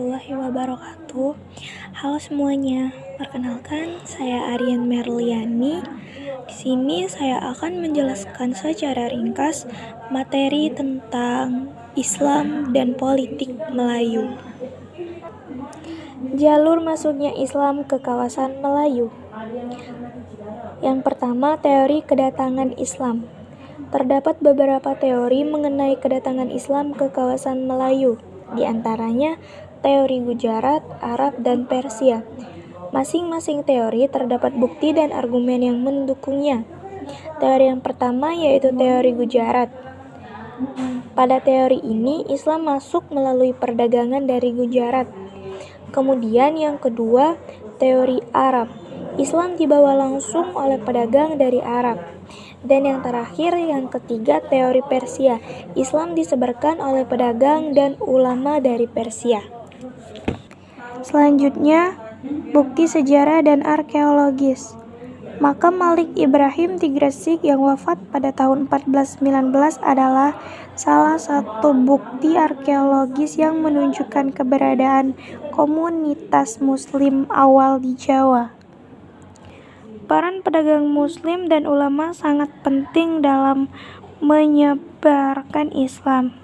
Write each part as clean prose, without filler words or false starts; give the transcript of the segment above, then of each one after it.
warahmatullahi wabarakatuh. Halo semuanya, perkenalkan saya Aryan Merliani. Di sini saya akan menjelaskan secara ringkas materi tentang Islam dan politik Melayu. Jalur masuknya Islam ke kawasan Melayu. Yang pertama, teori kedatangan Islam. Terdapat beberapa teori mengenai kedatangan Islam ke kawasan Melayu, di antaranya teori Gujarat, Arab, dan Persia. Masing-masing teori terdapat bukti dan argumen yang mendukungnya. Teori yang pertama yaitu teori Gujarat. Pada teori ini, Islam masuk melalui perdagangan dari Gujarat. Kemudian yang kedua, teori Arab. Islam dibawa langsung oleh pedagang dari Arab. Dan yang terakhir, yang ketiga, teori Persia. Islam disebarkan oleh pedagang dan ulama dari Persia. Selanjutnya, bukti sejarah dan arkeologis. Makam Malik Ibrahim di Gresik yang wafat pada tahun 1419 adalah salah satu bukti arkeologis yang menunjukkan keberadaan komunitas Muslim awal di Jawa. Peran pedagang Muslim dan ulama sangat penting dalam menyebarkan Islam.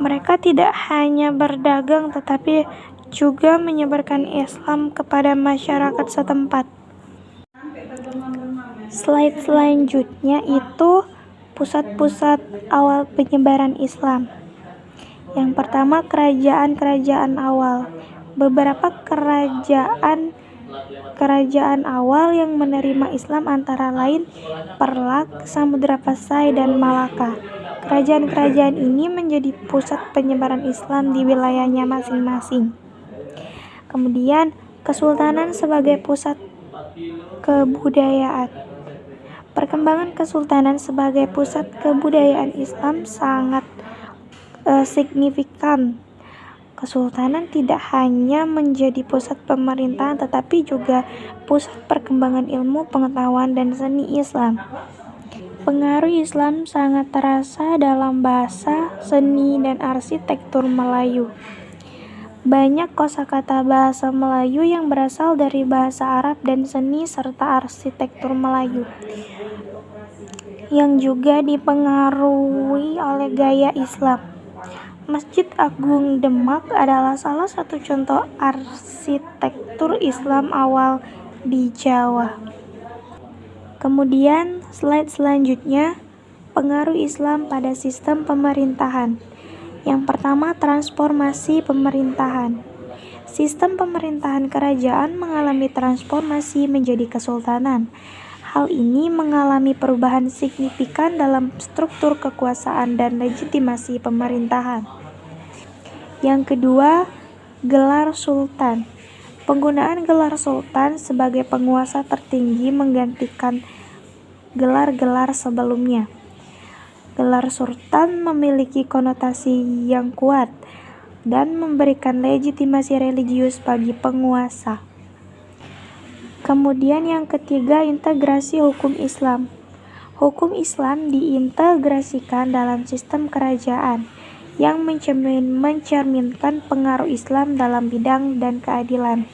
Mereka tidak hanya berdagang tetapi juga menyebarkan Islam kepada masyarakat setempat. Slide selanjutnya itu pusat-pusat awal penyebaran Islam. Yang pertama, kerajaan-kerajaan awal. Beberapa kerajaan awal yang menerima Islam antara lain Perlak, Samudra Pasai, dan Malaka. Kerajaan-kerajaan ini menjadi pusat penyebaran Islam di wilayahnya masing-masing. Kemudian, kesultanan sebagai pusat kebudayaan. Perkembangan kesultanan sebagai pusat kebudayaan Islam sangat signifikan. Kesultanan tidak hanya menjadi pusat pemerintahan tetapi juga pusat perkembangan ilmu, pengetahuan, dan seni Islam. Pengaruh Islam sangat terasa dalam bahasa, seni, dan arsitektur Melayu. Banyak kosakata bahasa Melayu yang berasal dari bahasa Arab dan seni serta arsitektur Melayu, yang juga dipengaruhi oleh gaya Islam. Masjid Agung Demak adalah salah satu contoh arsitektur Islam awal di Jawa. Kemudian slide selanjutnya, pengaruh Islam pada sistem pemerintahan. Yang pertama, transformasi pemerintahan. Sistem pemerintahan kerajaan mengalami transformasi menjadi kesultanan. Hal ini mengalami perubahan signifikan dalam struktur kekuasaan dan legitimasi pemerintahan. Yang kedua, gelar sultan. Penggunaan gelar sultan sebagai penguasa tertinggi menggantikan gelar-gelar sebelumnya. Gelar sultan memiliki konotasi yang kuat dan memberikan legitimasi religius bagi penguasa. Kemudian yang ketiga, integrasi hukum Islam. Hukum Islam diintegrasikan dalam sistem kerajaan yang mencerminkan pengaruh Islam dalam bidang dan keadilan.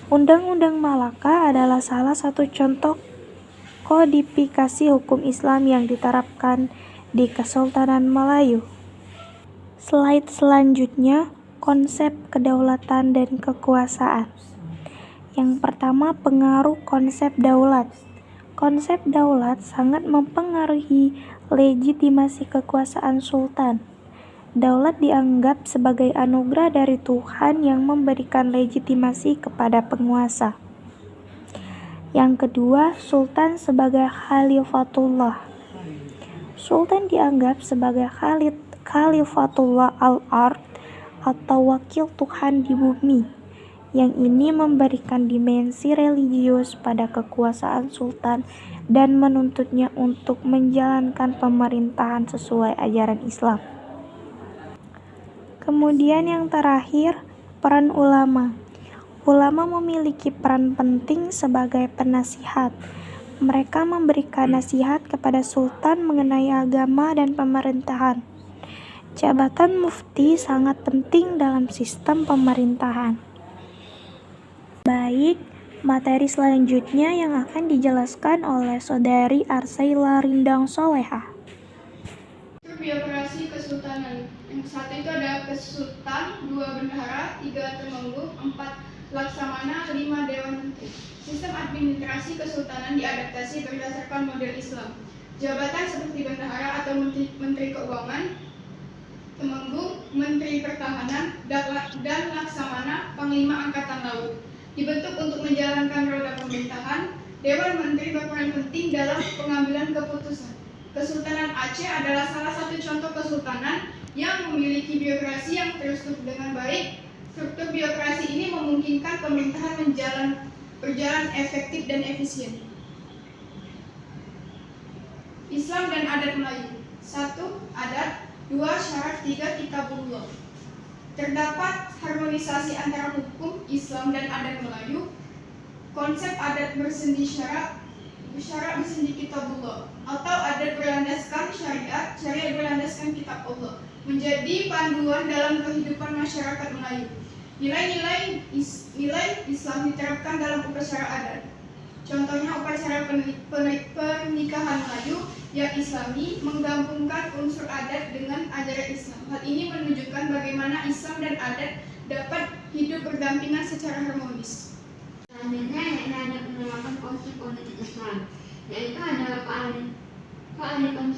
Undang-Undang Malaka adalah salah satu contoh kodifikasi hukum Islam yang diterapkan di Kesultanan Melayu. Slide selanjutnya, konsep kedaulatan dan kekuasaan. Yang pertama, pengaruh konsep daulat. Konsep daulat sangat mempengaruhi legitimasi kekuasaan sultan. Daulat dianggap sebagai anugerah dari Tuhan yang memberikan legitimasi kepada penguasa. Yang kedua, sultan sebagai khalifatullah. Sultan dianggap sebagai khalifatullah al-ard atau wakil Tuhan di bumi. Yang ini memberikan dimensi religius pada kekuasaan sultan dan menuntutnya untuk menjalankan pemerintahan sesuai ajaran Islam. Kemudian yang terakhir, peran ulama. Ulama memiliki peran penting sebagai penasihat. Mereka memberikan nasihat kepada sultan mengenai agama dan pemerintahan. Jabatan mufti sangat penting dalam sistem pemerintahan. Baik, materi selanjutnya yang akan dijelaskan oleh Saudari Arsaila Rindang Soleha. Birokrasi kesultanan. Yang satu itu ada kesultan, 2 bendahara, 3 temenggung, 4 laksamana, 5 dewan menteri. Sistem administrasi kesultanan diadaptasi berdasarkan model Islam. Jabatan seperti bendahara atau menteri keuangan, temenggung, menteri pertahanan, dan laksamana, panglima angkatan laut. Dibentuk untuk menjalankan roda pemerintahan. Dewan menteri berperan penting dalam pengambilan keputusan. Kesultanan Aceh adalah salah satu contoh kesultanan yang memiliki birokrasi yang terstruktur dengan baik. Struktur birokrasi ini memungkinkan pemerintahan berjalan efektif dan efisien. Islam dan adat Melayu. 1. Adat. 2. Syarat. 3. Kitabullah. Terdapat harmonisasi antara hukum Islam dan adat Melayu. Konsep adat bersendi syarat bersendi kitabullah, atau adat berlandaskan syariat, syariat berlandaskan kitab Allah, menjadi panduan dalam kehidupan masyarakat Melayu. Nilai Islam diterapkan dalam upacara adat. Contohnya upacara pernikahan Melayu yang Islami menggabungkan unsur adat dengan ajaran Islam. Hal ini menunjukkan bagaimana Islam dan adat dapat hidup berdampingan secara harmonis. Selanjutnya yakni ada penerapan konsep politik Islam, yaitu adalah keadilan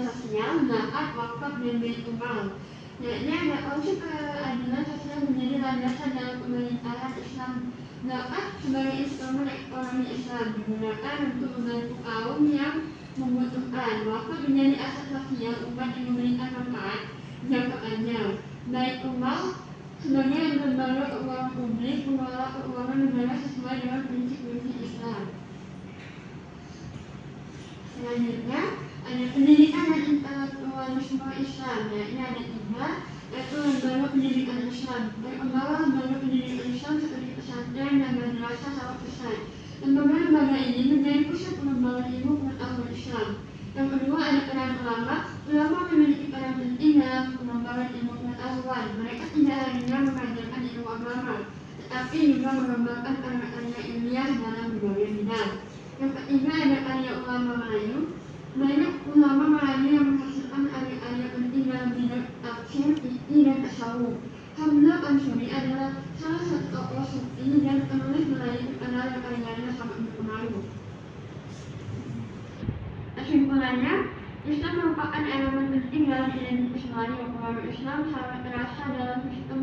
sosial, zakat, wakaf, dan baitul mal. Yakni ada konsep keadilan sosial menjadi landasan dalam pemerintahan Islam. Zakat sebagai instrumen ekonomi Islam digunakan untuk membantu kaum yang membutuhkan. Wakaf menjadi aset sosial umat yang memberikan manfaat jangka panjang. Baitul mal sebagai lembaga keuangan publik mengelola keuangan negara sesuai dengan prinsip-prinsip Islam. Selanjutnya ada pendidikan dan intelektualisme Islam, yakni ada 3, yaitu lembaga pendidikan Islam. Lembaga pendidikan Islam seperti pesantren dan madrasah sangat besar. Lembaga ini menjadi pusat pengembangan ilmu pengetahuan Islam. Yang kedua ada peran ulama. Ulama memiliki peran penting dalam pengembangan ilmu pengetahuan. Mereka tidak hanya mengajarkan ilmu agama, tetapi juga mengembangkan karya-karya ilmiah dalam berbagai bidang. Yang ketiga ada karya ulama Melayu. Banyak ulama Melayu yang menghasilkan karya-karya penting dalam bidang tafsir, fikih, dan tasawuf. Hamzah Ansuri adalah salah satu tokoh sufi dan penulis Melayu terkenal yang karyanya sangat berpengaruh. Kesimpulannya, Islam merupakan elemen penting dalam identitas Melayu. Pengaruh Islam sangat terasa dalam sistem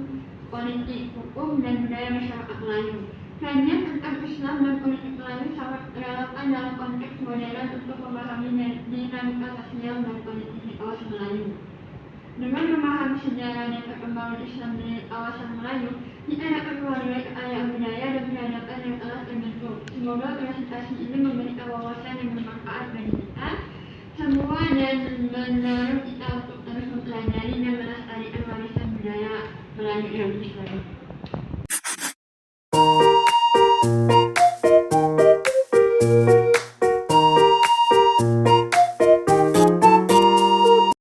politik, hukum, dan budaya masyarakat Melayu. Kajian tentang Islam dan politik Melayu sangat relevan dalam konteks modern untuk memahami dinamika sosial dan politik di kawasan Melayu. Dengan memahami sejarah dan perkembangan Islam di kawasan Melayu, kita dapat menghargai kekayaan budaya dan peradaban yang telah terbentuk. Semoga presentasi ini memberikan wawasan yang bermanfaat bagi kita semua dan mendorong kita untuk terus mempelajari dan melestarikan warisan budaya Melayu yang Islam.